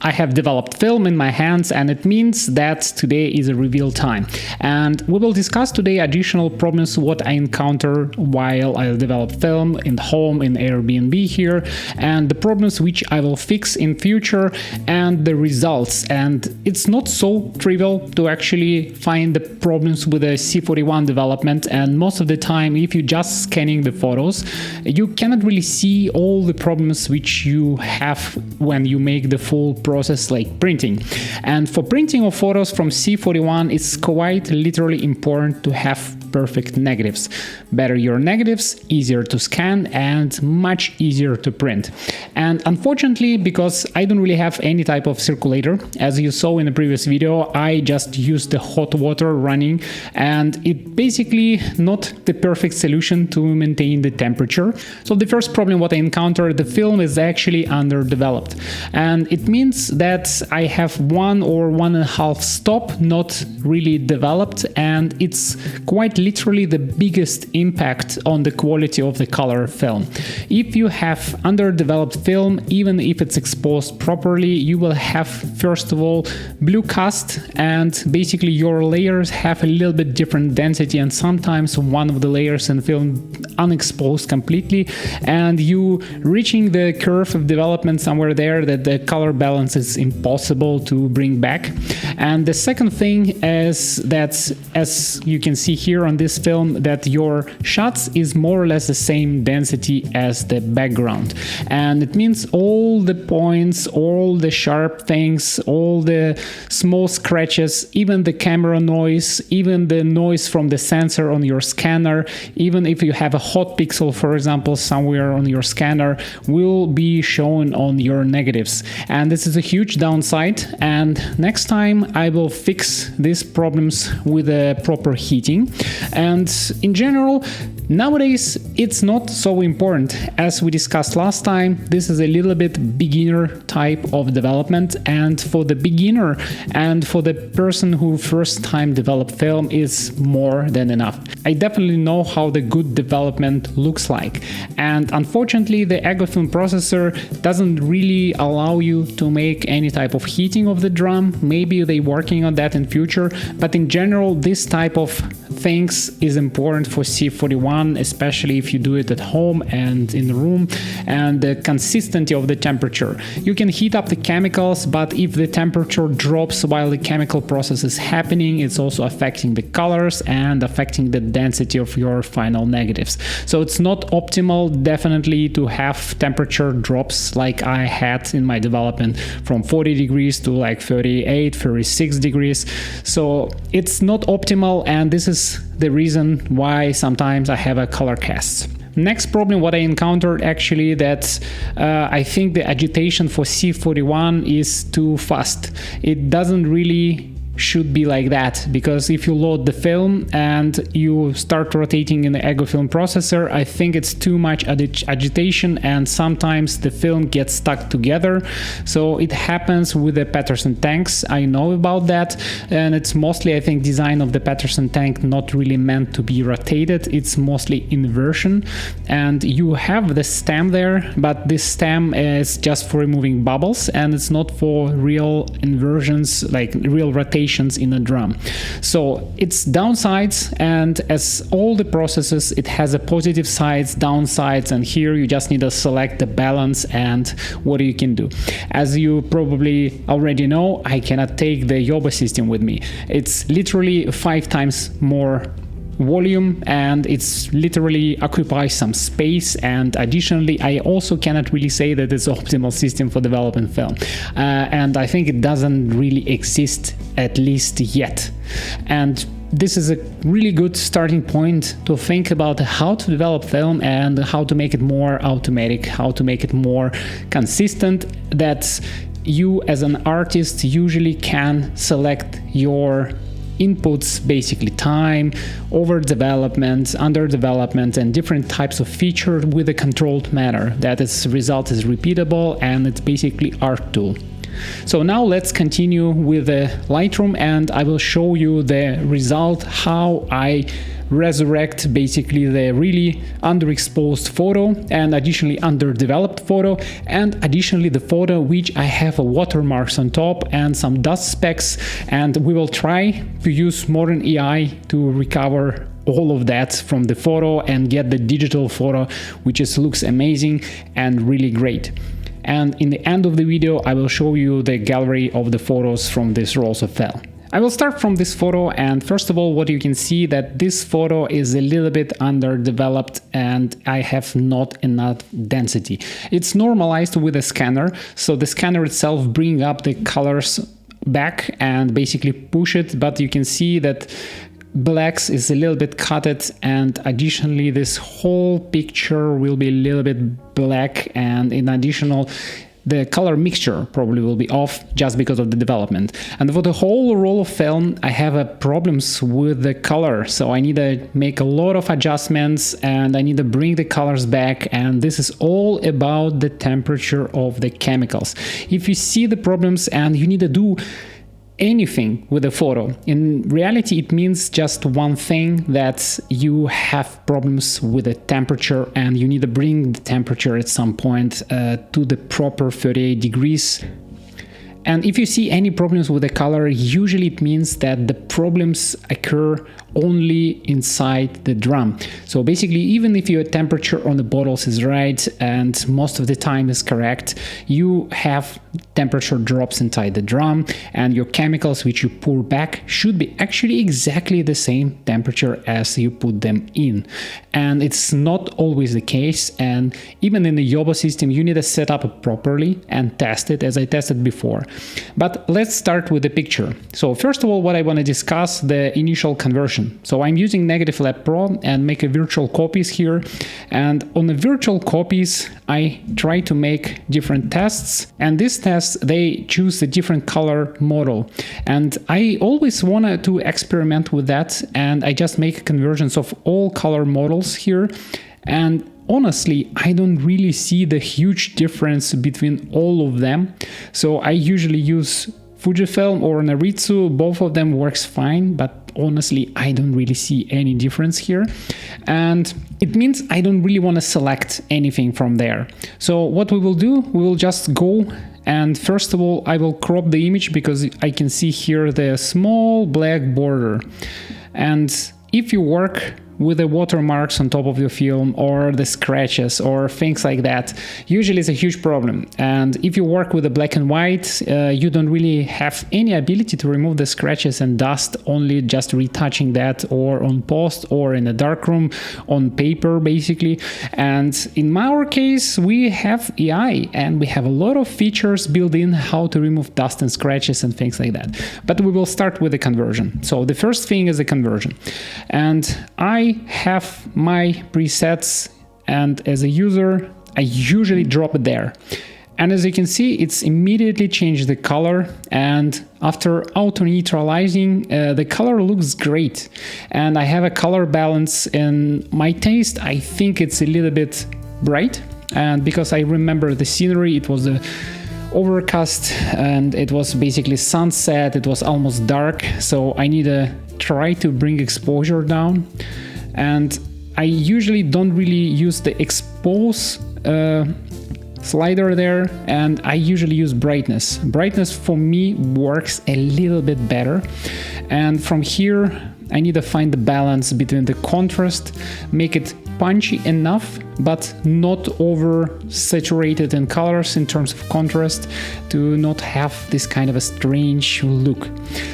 I have developed film in my hands, and it means that today is a reveal time. And we will discuss today additional problems what I encounter while I develop film in home, in Airbnb here, and the problems which I will fix in future and the results. And it's not so trivial to actually find the problems with the C41 development, and most of the time if you're just scanning the photos, you cannot really see all the problems which you have when you make the full process like printing. And for printing of photos from C41, it's quite literally important to have perfect negatives. Better your negatives, easier to scan and much easier to print. And unfortunately, because I don't really have any type of circulator, as you saw in the previous video, I just used the hot water running, and it basically not the perfect solution to maintain the temperature. So the first problem what I encountered, the film is actually underdeveloped, and it means that I have 1 or 1.5 stop not really developed, and it's quite literally the biggest impact on the quality of the color film. If you have underdeveloped film, even if it's exposed properly, you will have first of all blue cast, and basically your layers have a little bit different density, and sometimes one of the layers in film unexposed completely, and you reaching the curve of development somewhere there that the color balance is impossible to bring back. And the second thing is that, as you can see here on this film, that your shots is more or less the same density as the background, and it means all the points, all the sharp things, all the small scratches, even the camera noise, even the noise from the sensor on your scanner, even if you have a hot pixel, for example, somewhere on your scanner, will be shown on your negatives. And this is a huge downside, and next time I will fix these problems with a proper heating. And in general, nowadays it's not so important. As we discussed last time, this is a little bit beginner type of development, and for the beginner and for the person who first time develop film is more than enough. I definitely know how the good development looks like, and unfortunately the EgoFilm processor doesn't really allow you to make any type of heating of the drum. Maybe they're working on that in future, but in general this type of things is important for C41, especially if you do it at home and in the room, and the consistency of the temperature. You can heat up the chemicals, but if the temperature drops while the chemical process is happening, it's also affecting the colors and affecting the density of your final negatives. So it's not optimal definitely to have temperature drops like I had in my development from 40 degrees to like 38, 36 degrees. So it's not optimal, and this is the reason why sometimes I have a color cast. Next problem what I encountered actually that I think the agitation for C41 is too fast. It doesn't really should be like that, because if you load the film and you start rotating in the EgoFilm processor, I think it's too much agitation, and sometimes the film gets stuck together. So it happens with the Patterson tanks, I know about that, and it's mostly I think design of the Patterson tank not really meant to be rotated. It's mostly inversion, and you have the stem there, but this stem is just for removing bubbles, and it's not for real inversions, like real rotation in a drum. So it's downsides, and as all the processes, it has a positive sides, downsides, and here you just need to select the balance and what you can do. As you probably already know, I cannot take the Yoba system with me. It's literally 5 times more volume, and it's literally occupies some space, and additionally I also cannot really say that it's an optimal system for developing film, and I think it doesn't really exist, at least yet. And this is a really good starting point to think about how to develop film and how to make it more automatic, how to make it more consistent, that you as an artist usually can select your inputs, basically time, overdevelopment, underdevelopment, and different types of features with a controlled manner, that its result is repeatable and it's basically art tool. So now let's continue with the Lightroom, and I will show you the result, how I resurrect basically the really underexposed photo, and additionally underdeveloped photo, and additionally the photo which I have a watermarks on top and some dust specks, and we will try to use modern AI to recover all of that from the photo and get the digital photo which just looks amazing and really great. And in the end of the video I will show you the gallery of the photos from this rolls of film. I will start from this photo, and first of all what you can see that this photo is a little bit underdeveloped and I have not enough density. It's normalized with a scanner, so the scanner itself brings up the colors back and basically push it, but you can see that blacks is a little bit cutted, and additionally this whole picture will be a little bit black, and in additional the color mixture probably will be off just because of the development. And for the whole roll of film I have problems with the color, so I need to make a lot of adjustments and I need to bring the colors back, and this is all about the temperature of the chemicals. If you see the problems and you need to do anything with a photo, in reality it means just one thing, that you have problems with the temperature and you need to bring the temperature at some point to the proper 38 degrees. And if you see any problems with the color, usually it means that the problems occur only inside the drum. So basically, even if your temperature on the bottles is right and most of the time is correct, you have temperature drops inside the drum, and your chemicals which you pour back should be actually exactly the same temperature as you put them in. And it's not always the case, and even in the Yobo system you need to set up properly and test it as I tested before. But let's start with the picture. So first of all, what I want to discuss, the initial conversion. So I'm using Negative Lab Pro and make a virtual copies here, and on the virtual copies I try to make different tests, and these tests they choose a different color model, and I always wanted to experiment with that, and I just make conversions of all color models here, and honestly I don't really see the huge difference between all of them. So I usually use Fujifilm or Naritsu, both of them works fine, but honestly I don't really see any difference here, and it means I don't really want to select anything from there. So what we will do, we will just go, and first of all I will crop the image because I can see here the small black border. And if you work with the watermarks on top of your film or the scratches or things like that, usually it's a huge problem. And if you work with the black and white, you don't really have any ability to remove the scratches and dust, only just retouching that or on post or in a darkroom on paper basically. And in our case we have AI and we have a lot of features built in how to remove dust and scratches and things like that. But we will start with the conversion. So the first thing is the conversion, and I have my presets, and as a user I usually drop it there, and as you can see it's immediately changed the color, and after auto neutralizing the color looks great. And I have a color balance in my taste, I think it's a little bit bright, and because I remember the scenery, it was a overcast and it was basically sunset, it was almost dark, so I need to try to bring exposure down. And I usually don't really use the expose slider there, and I usually use brightness. Brightness for me works a little bit better, and from here I need to find the balance between the contrast, make it punchy enough but not over saturated in colors in terms of contrast to not have this kind of a strange look.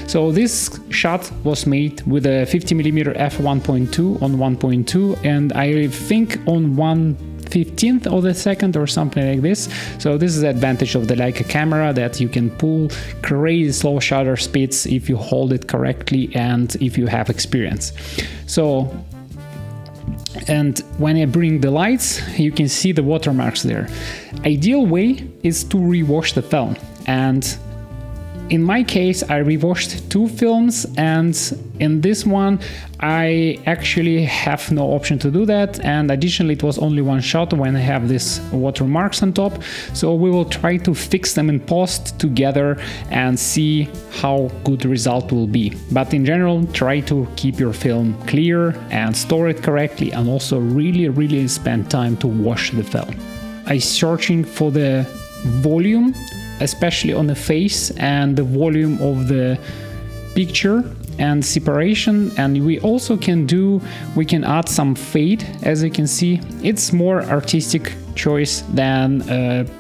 So this shot was made with a 50mm f1.2 on 1.2, and I think on 1/15th of a second or something like this. So this is the advantage of the Leica camera, that you can pull crazy slow shutter speeds if you hold it correctly and if you have experience. So, and when I bring the lights, you can see the watermarks there. Ideal way is to rewash the film, and in my case, I rewashed 2 films, and in this one I actually have no option to do that, and additionally it was only one shot when I have these watermarks on top, so we will try to fix them in post together and see how good the result will be. But in general, try to keep your film clear and store it correctly, and also really spend time to wash the film. I'm searching for the volume, especially on the face, and the volume of the picture and separation. And we also we can add some fade. As you can see, it's more artistic choice than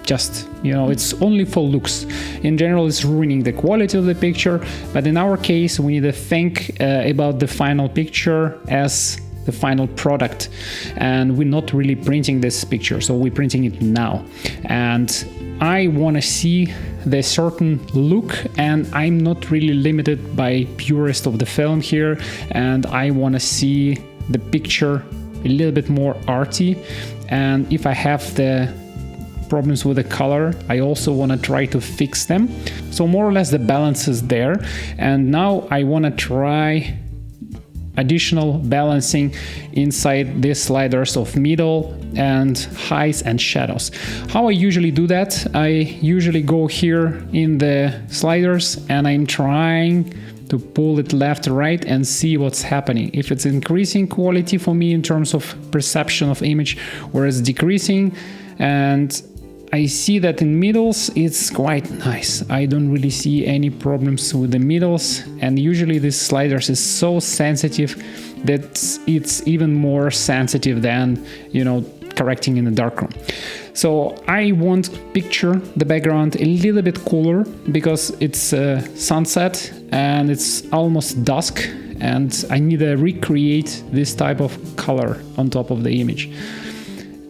just, it's only for looks. In general, it's ruining the quality of the picture, but in our case we need to think about the final picture as the final product, and we're not really printing this picture, so we're printing it now, and I want to see the certain look, and I'm not really limited by purist of the film here, and I want to see the picture a little bit more arty. And if I have the problems with the color, I also want to try to fix them. So more or less the balance is there, and now I want to try additional balancing inside these sliders of middle and highs and shadows. How I usually do that, I usually go here in the sliders and I'm trying to pull it left to right and see what's happening. If it's increasing quality for me in terms of perception of image, or it's decreasing, and I see that in middles it's quite nice. I don't really see any problems with the middles, and usually this sliders is so sensitive that it's even more sensitive than, correcting in the darkroom. So I want picture the background a little bit cooler because it's sunset and it's almost dusk, and I need to recreate this type of color on top of the image.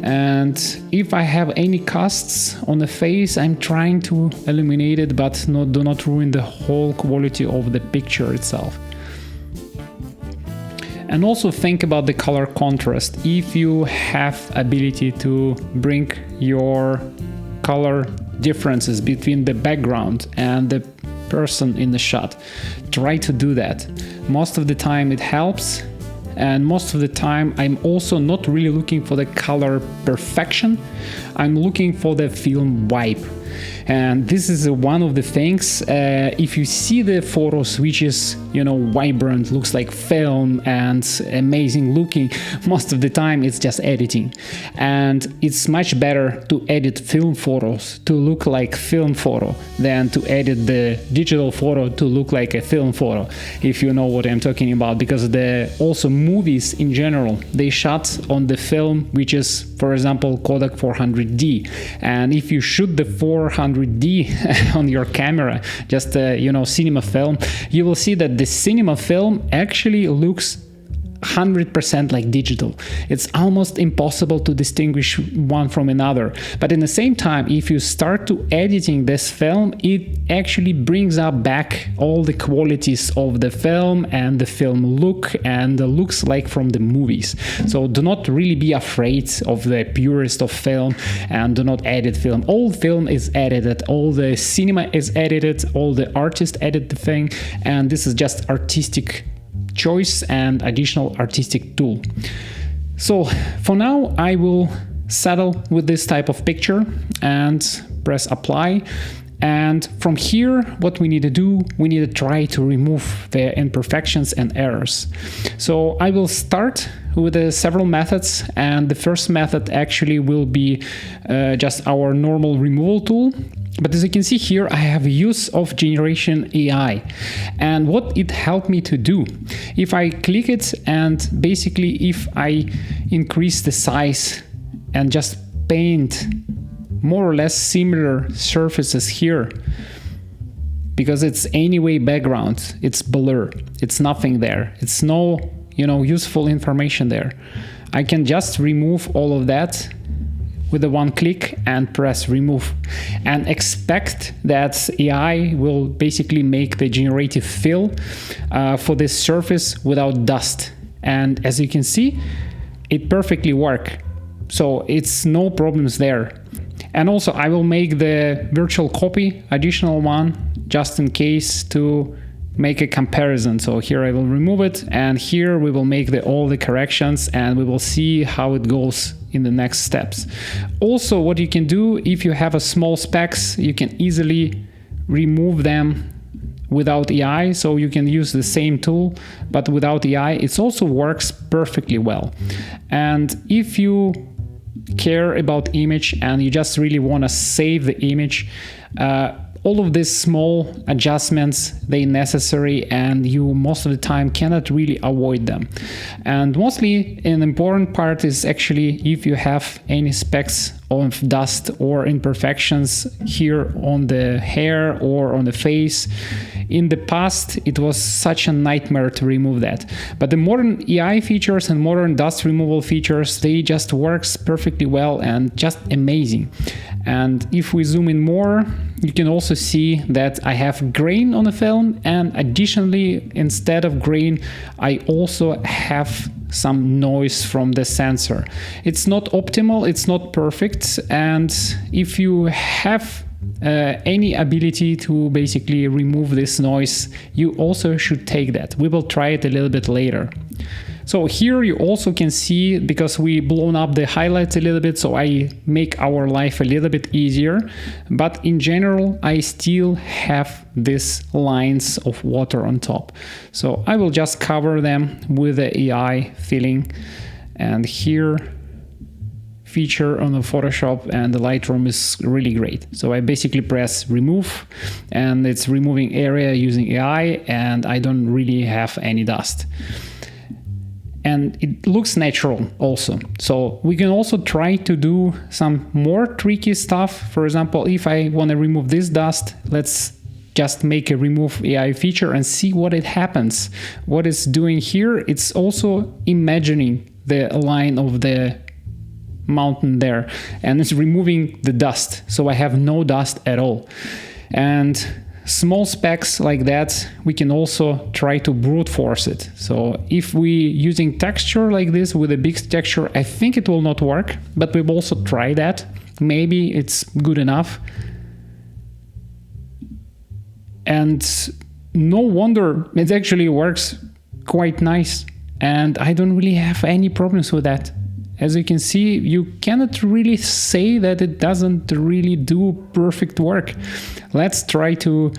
And if I have any casts on the face, I'm trying to eliminate it, but do not ruin the whole quality of the picture itself. And also think about the color contrast. If you have ability to bring your color differences between the background and the person in the shot, try to do that. Most of the time it helps. And most of the time I'm also not really looking for the color perfection, I'm looking for the film vibe. And this is one of the things, if you see the photos which is, vibrant, looks like film and amazing looking, most of the time it's just editing. And it's much better to edit film photos to look like film photo than to edit the digital photo to look like a film photo, if you know what I'm talking about. Because also movies in general, they shot on the film which is, for example, Kodak 400D. And if you shoot the 400D on your camera, just cinema film, you will see that the cinema film actually looks 100% like digital. It's almost impossible to distinguish one from another. But in the same time, if you start to editing this film, it actually brings up back all the qualities of the film and the film look and the looks like from the movies. So do not really be afraid of the purist of film and do not edit film. All film is edited, all the cinema is edited, all the artists edit the thing, and this is just artistic choice and additional artistic tool. So for now I will settle with this type of picture and press apply, and from here what we need to do, we need to try to remove the imperfections and errors. So I will start with several methods, and the first method actually will be just our normal removal tool. But as you can see here, I have use of generation AI, and what it helped me to do, if I click it and basically if I increase the size and just paint more or less similar surfaces here, because it's anyway background, it's blur, it's nothing there, it's no useful information there. I can just remove all of that with the one click and press remove, and expect that AI will basically make the generative fill for this surface without dust. And as you can see, it perfectly works. So it's no problems there. And also I will make the virtual copy, additional one, just in case to make a comparison. So here I will remove it, and here we will make all the corrections, and we will see how it goes in the next steps. Also, what you can do, if you have a small specs, you can easily remove them without AI. So you can use the same tool, but without AI, it also works perfectly well. And if you care about image and you just really want to save the image, all of these small adjustments, they necessary, and you most of the time cannot really avoid them. And mostly an important part is actually if you have any specks of dust or imperfections here on the hair or on the face. In the past, it was such a nightmare to remove that. But the modern AI features and modern dust removal features, they just works perfectly well and just amazing. And if we zoom in more, you can also see that I have grain on the film, and additionally, instead of grain, I also have some noise from the sensor. It's not optimal, it's not perfect, and if you have any ability to basically remove this noise, you also should take that. We will try it a little bit later. So here you also can see, because we blown up the highlights a little bit, so I make our life a little bit easier, but in general I still have these lines of water on top. So I will just cover them with the AI filling, and here feature on the Photoshop and the Lightroom is really great. So I basically press remove, and it's removing area using AI, and I don't really have any dust. And it looks natural also. So we can also try to do some more tricky stuff. For example, if I want to remove this dust, let's just make a remove AI feature and see what it happens. What it's doing here, it's also imagining the line of the mountain there, and it's removing the dust. So I have no dust at all. And small specks like that, we can also try to brute force it. So if we using texture like this with a big texture, I think it will not work, but we've also tried that. Maybe it's good enough. And no wonder it actually works quite nice. And I don't really have any problems with that. As you can see, you cannot really say that it doesn't really do perfect work. Let's try to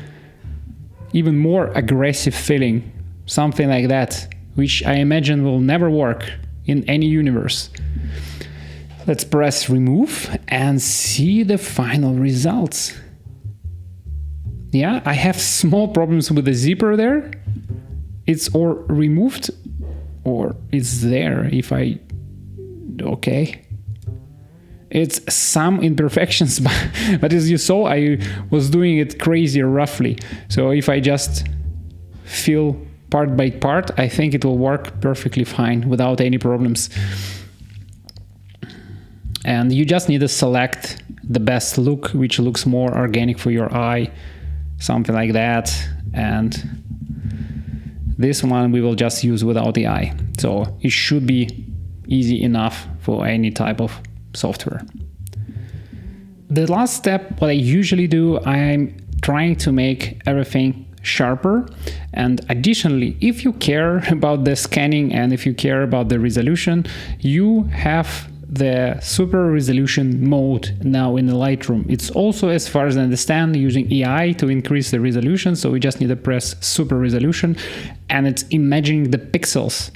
even more aggressive filling, something like that, which I imagine will never work in any universe. Let's press remove and see the final results. Yeah, I have small problems with the zipper there. It's or removed or it's there if I... Okay, it's some imperfections, but as you saw, I was doing it crazy roughly. So if I just fill part by part, I think it will work perfectly fine without any problems. And you just need to select the best look, which looks more organic for your eye, something like that. And this one we will just use without the eye. So it should be easy enough for any type of software. The last step, what I usually do, I'm trying to make everything sharper. And additionally, if you care about the scanning and if you care about the resolution, you have the super resolution mode now in the Lightroom. It's also, as far as I understand, using AI to increase the resolution. So we just need to press super resolution and it's imagining the pixels.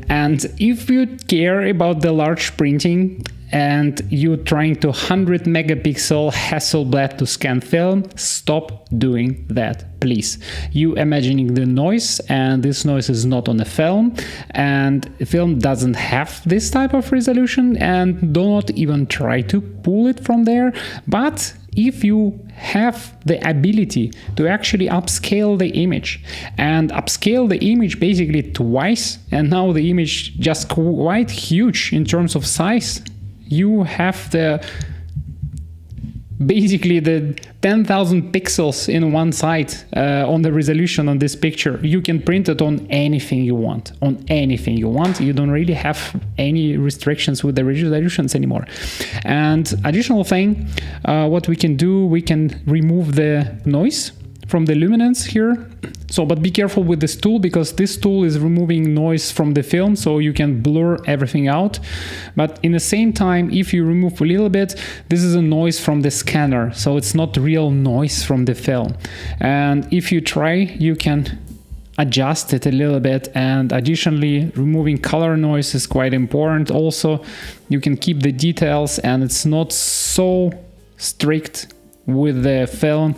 And if you care about the large printing and you're trying to 100 megapixel Hasselblad to scan film, stop doing that, please. You imagining the noise, and this noise is not on the film, and the film doesn't have this type of resolution, and do not even try to pull it from there. But if you have the ability to actually upscale the image and upscale the image basically twice, and now the image just quite huge in terms of size, you have the basically the 10,000 pixels in one side on the resolution on this picture. You can print it on anything you want, You don't really have any restrictions with the resolutions anymore. And additional thing, what we can do, we can remove the noise from the luminance here. So, but be careful with this tool, because this tool is removing noise from the film, so you can blur everything out. But in the same time, if you remove a little bit, this is a noise from the scanner, so it's not real noise from the film. And if you try, you can adjust it a little bit. And additionally, removing color noise is quite important. Also, you can keep the details, and it's not so strict with the film.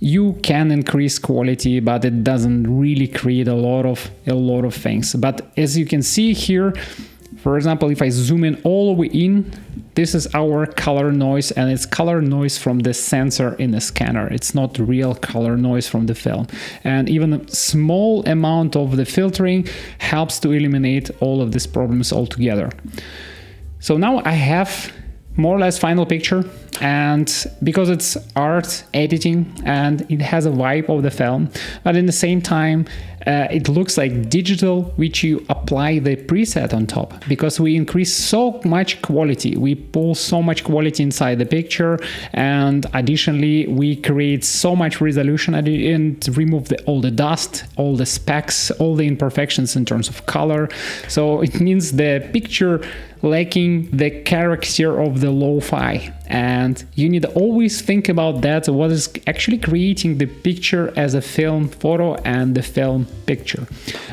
You can increase quality, but it doesn't really create a lot of things. But as you can see here, for example, if I zoom in all the way in, this is our color noise, and it's color noise from the sensor in the scanner. It's not real color noise from the film. And even a small amount of the filtering helps to eliminate all of these problems altogether. So now I have more or less final picture, and because it's art editing and it has a vibe of the film, but in the same time it looks like digital, which you apply the preset on top, because we increase so much quality, we pull so much quality inside the picture, and additionally we create so much resolution and remove all the dust, all the specks, all the imperfections in terms of color. So it means the picture lacking the character of the lo-fi, and you need to always think about that, what is actually creating the picture as a film photo and the film picture.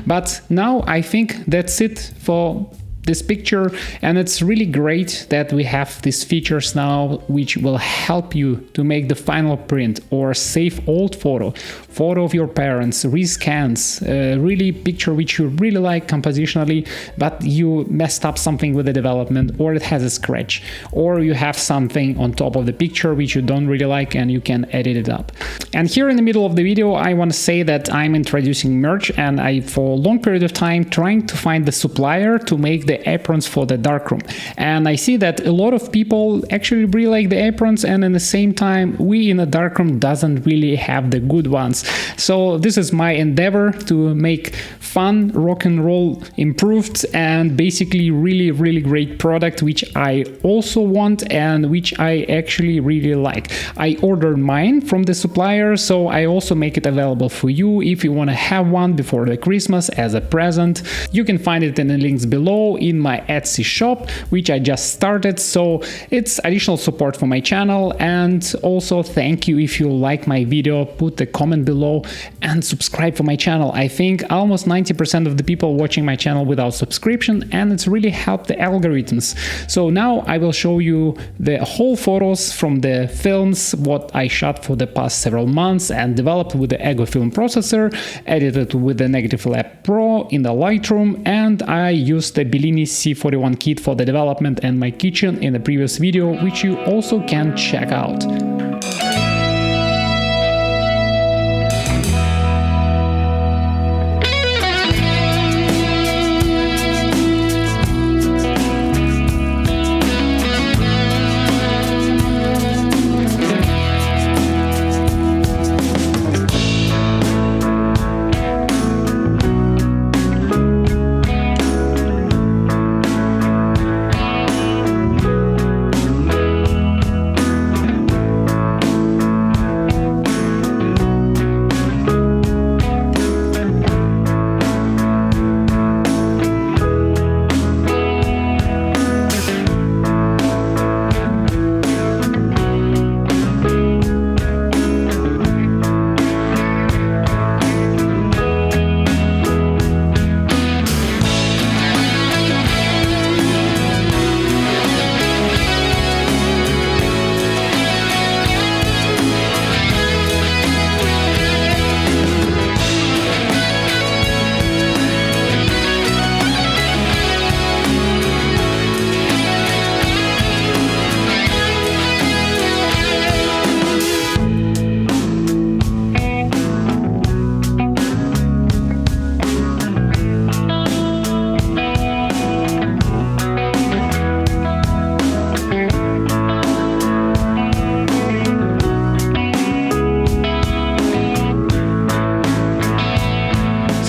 But now I think that's it for this picture, and it's really great that we have these features now which will help you to make the final print or save old photo of your parents, rescans, really picture which you really like compositionally, but you messed up something with the development, or it has a scratch, or you have something on top of the picture which you don't really like, and you can edit it up. And here in the middle of the video, I want to say that I'm introducing merch, and I for a long period of time trying to find the supplier to make the aprons for the darkroom, and I see that a lot of people actually really like the aprons, and in the same time we in the darkroom doesn't really have the good ones. So this is my endeavor to make fun rock and roll improved and basically really great product which I also want and which I actually really like. I ordered mine from the supplier, so I also make it available for you if you want to have one before the Christmas as a present. You can find it in the links below in my Etsy shop, which I just started, so it's additional support for my channel. And also thank you if you like my video, put a comment below and subscribe for my channel. I think almost 90% of the people watching my channel without subscription, and it's really helped the algorithms. So now I will show you the whole photos from the films what I shot for the past several months and developed with the Ego film processor, edited with the Negative Lab Pro in the Lightroom, and I used the Bellini C41 kit for the development and my kitchen in the previous video, which you also can check out.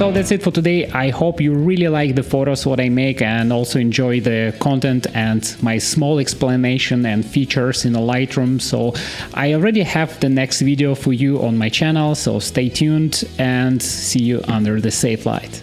So that's it for today. I hope you really like the photos what I make and also enjoy the content and my small explanation and features in the Lightroom. So I already have the next video for you on my channel, so stay tuned and see you under the safe light.